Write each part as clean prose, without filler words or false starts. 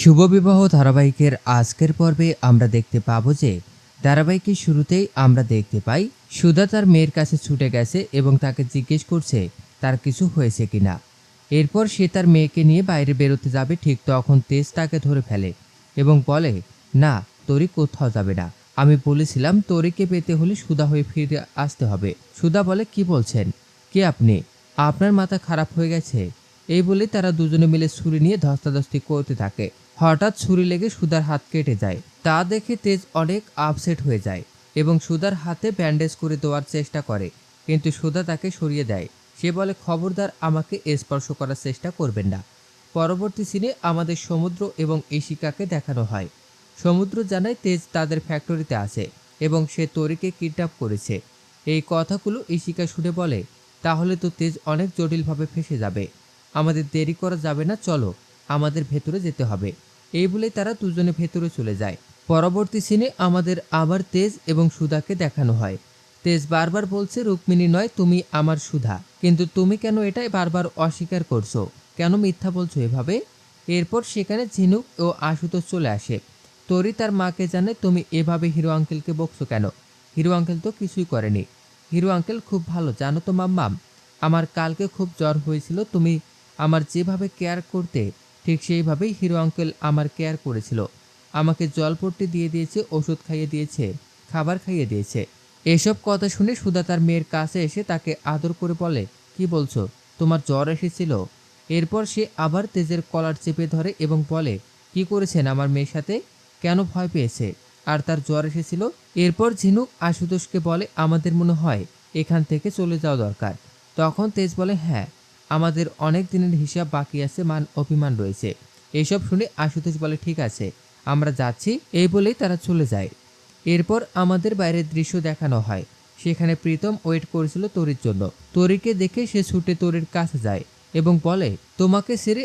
শুভ বিবাহ ধারাবাহিকের আজকের পর্বে আমরা দেখতে পাবো যে ধারাবাহিকের শুরুতেই আমরা দেখতে পাই সুধা তার মেয়ের কাছে ছুটে গেছে এবং তাকে জিজ্ঞেস করছে তার কিছু হয়েছে কিনা। এরপর সে তার মেয়েকে নিয়ে বাইরে বেরোতে যাবে, ঠিক তখন তেজ তাকে ধরে ফেলে এবং বলে, না, তোরি কোথাও যাবে না। আমি বলেছিলাম তোরিকে পেতে হলে সুধা হয়ে ফিরে আসতে হবে। সুধা বলে, কি বলছেন, কে আপনি? আপনার মাথা খারাপ হয়ে গেছে? এই বলে তারা দুজনে মিলে ছুরি নিয়ে ধস্তাধস্তি করতে থাকে। হঠাৎ ছুরি লেগে সুধার হাত কেটে যায়। তা দেখে তেজ অনেক আপসেট হয়ে যায় এবং সুধার হাতে ব্যান্ডেজ করে দেওয়ার চেষ্টা করে, কিন্তু সুধা তাকে সরিয়ে দেয়। সে বলে, খবরদার আমাকে স্পর্শ করার চেষ্টা করবেন না। পরবর্তী সিনে আমাদের সমুদ্র এবং ইশিকাকে দেখানো হয়। সমুদ্র জানায় তেজ তাদের ফ্যাক্টরিতে আছে এবং সে তরিকে কিডন্যাপ করেছে। এই কথাগুলো ইশিকা শুনে বলে, তাহলে তো তেজ অনেক জটিলভাবে ফেঁসে যাবে। আমাদের দেরি করা যাবে না, চলো আমাদের ভেতরে যেতে হবে। এই বলে তারা দুজনে ভেতরে চলে যায়। পরবর্তী সিনে আমাদের আবার তেজ এবং সুধাকে দেখানো হয়। তেজ বারবার বলছে, রুক্মিণী নয়, তুমি আমার সুধা, কিন্তু তুমি কেন এটাই বারবার অস্বীকার করছো? কেন মিথ্যা বলছো এভাবে? এরপর সেখানে ঝিনুক ও আশুতোষ চলে আসে। তরি তার মাকে জানে, তুমি এভাবে হিরো আঙ্কেলকে বকছো কেন? হিরো আঙ্কেল তো কিছুই করেনি। হিরো আঙ্কেল খুব ভালো, জানো তো মাম্মাম, আমার কালকে খুব জ্বর হয়েছিল, তুমি আমার যেভাবে কেয়ার করতে ঠিক সেইভাবেই হিরো আঙ্কেল আমার কেয়ার করেছিল। আমাকে জলপট্টি দিয়ে দিয়েছে, ওষুধ খাইয়ে দিয়েছে, খাবার খাইয়ে দিয়েছে। এসব কথা শুনে সুধা তার মেয়ের কাছে এসে তাকে আদর করে বলে, কি বলছো, তোমার জ্বর এসেছিল? এরপর সে আবার তেজের কলার চেপে ধরে এবং বলে, কি করেছেন আমার মেয়ের সাথে? কেন ভয় পেয়েছে আর তার জ্বর এসেছিল? এরপর ঝিনুক আশুতোষকে বলে, আমাদের মনে হয় এখান থেকে চলে যাওয়া দরকার। তখন তেজ বলে, হ্যাঁ, আমাদের অনেক দিনের হিসাব বাকি আছে, মান অভিমান রয়েছে। এইসব শুনে আশুতোষ বলে, ঠিক আছে, আমরা যাচ্ছি। এই বলেই তারা চলে যায়। এরপর আমাদের বাইরের দৃশ্য দেখানো হয়। সেখানে প্রীতম ওয়েট করেছিল তরির জন্য। তরিকে দেখে সে ছুটে তরির কাছে যায় এবং বলে, তোমাকে ছেড়ে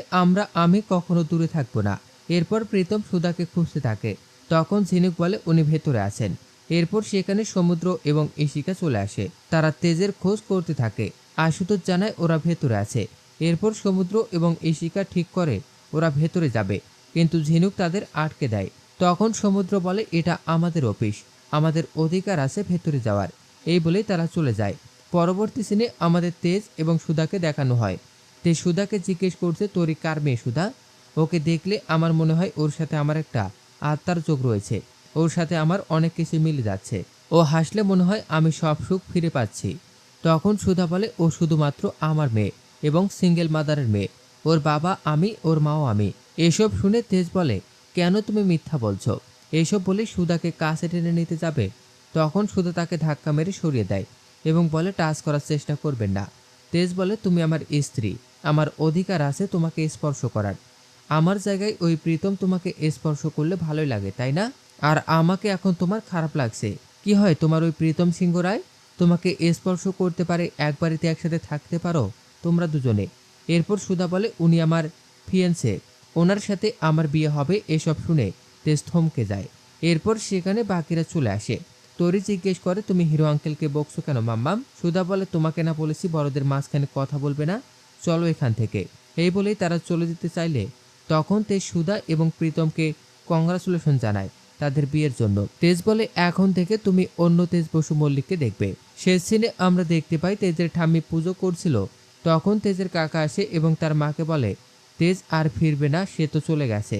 আমি কখনো দূরে থাকবো না। এরপর প্রীতম সুধাকে খুঁজতে থাকে। তখন ঝিনুক বলে, উনি ভেতরে আছেন। এরপর সেখানে সমুদ্র এবং ইশিকা চলে আসে। তারা তেজের খোঁজ করতে থাকে। আশুতোষ জানায় ওরা ভেতরে আছে। এরপর সমুদ্র এবং ইশিকা ঠিক করে ওরা ভেতরে যাবে, কিন্তু ঝিনুক তাদের আটকে দেয়। তখন সমুদ্র বলে, এটা আমাদের অফিস, আমাদের অধিকার আছে ভেতরে যাওয়ার। এই বলেই তারা চলে যায়। পরবর্তী সিনে আমাদের তেজ এবং সুধাকে দেখানো হয়। তেজ সুধাকে জিজ্ঞেস করছে, তোরই কার মেয়ে সুধা? ওকে দেখলে আমার মনে হয় ওর সাথে আমার একটা আত্মার যোগ রয়েছে, ওর সাথে আমার অনেক কিছু মিলে যাচ্ছে। ও হাসলে মনে হয় আমি সব সুখ ফিরে পাচ্ছি। তখন সুধা বলে, ও শুধুমাত্র আমার মেয়ে এবং সিঙ্গেল মাদারের মেয়ে। ওর বাবা আমি, ওর মাও আমি। এসব শুনে তেজ বলে, কেন তুমি মিথ্যা বলছো? এইসব বলে সুধাকে কাছে টেনে নিতে যাবে। তখন সুধা তাকে ধাক্কা মেরে সরিয়ে দেয় এবং বলে, টাচ করার চেষ্টা করবেন না। তেজ বলে, তুমি আমার স্ত্রী, আমার অধিকার আছে তোমাকে স্পর্শ করার। আমার জায়গায় ওই প্রীতম তোমাকে স্পর্শ করলে ভালোই লাগে, তাই না? আর আমাকে এখন তোমার খারাপ লাগছে। কি হয় তোমার ওই প্রীতম সিংহ রায়? তোমাকে স্পর্শ করতে পারে, এক বাড়িতে একসাথে থাকতে পারো তোমরা দুজনে। এরপর সুধা বলে, উনি আমার ফিয়েন্সে, ওনার সাথে আমার বিয়ে হবে। এসব শুনে তেজ থমকে যায়। এরপর সেখানে বাকিরা চলে আসে। তরি জিজ্ঞেস করে, তুমি হিরো আঙ্কেলকে বকছো কেন মাম্মাম? সুধা বলে, তোমাকে না বলেছি বড়দের মাঝখানে কথা বলবে না, চলো এখান থেকে। এই বলেই তারা চলে যেতে চাইলে তখন তেজ সুধা এবং প্রীতমকে কংগ্রাচুলেশন জানায় তাদের বিয়ের জন্য। তেজ বলে, এখন থেকে তুমি অন্য তেজ বসু মল্লিককে দেখবে। শেষ সিনে আমরা দেখতে পাই তেজের ঠাম্মি পুজো করছিল। তখন তেজের কাকা আসে এবং তার মাকে বলে, তেজ আর ফিরবে না, সে তো চলে গেছে।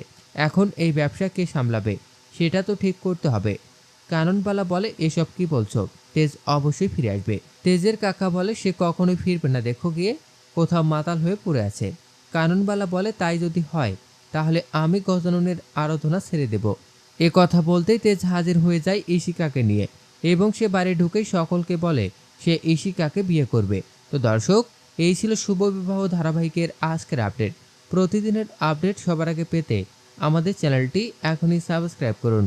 এখন এই ব্যবসা কে সামলাবে সেটা তো ঠিক করতে হবে। কাননবালা বলে, এসব কি বলছো? তেজ অবশ্যই ফিরে আসবে। তেজের কাকা বলে, সে কখনোই ফিরবে না, দেখো গিয়ে কোথাও মাতাল হয়ে পড়ে আছে। কাননবালা বলে, তাই যদি হয় তাহলে আমি গজাননের আরাধনা ছেড়ে দেব। এ কথা বলতেই তেজ হাজির হয়ে যায় ইশিকাকে নিয়ে এবং সে বাড়ি ঢুকেই সকলকে বলে সে ইশিকাকে বিয়ে করবে। তো দর্শক, এই ছিল শুভ বিবাহ ধারাবাহিকের আজকের আপডেট। প্রতিদিনের আপডেট সবার আগে পেতে আমাদের চ্যানেলটি এখনই সাবস্ক্রাইব করুন।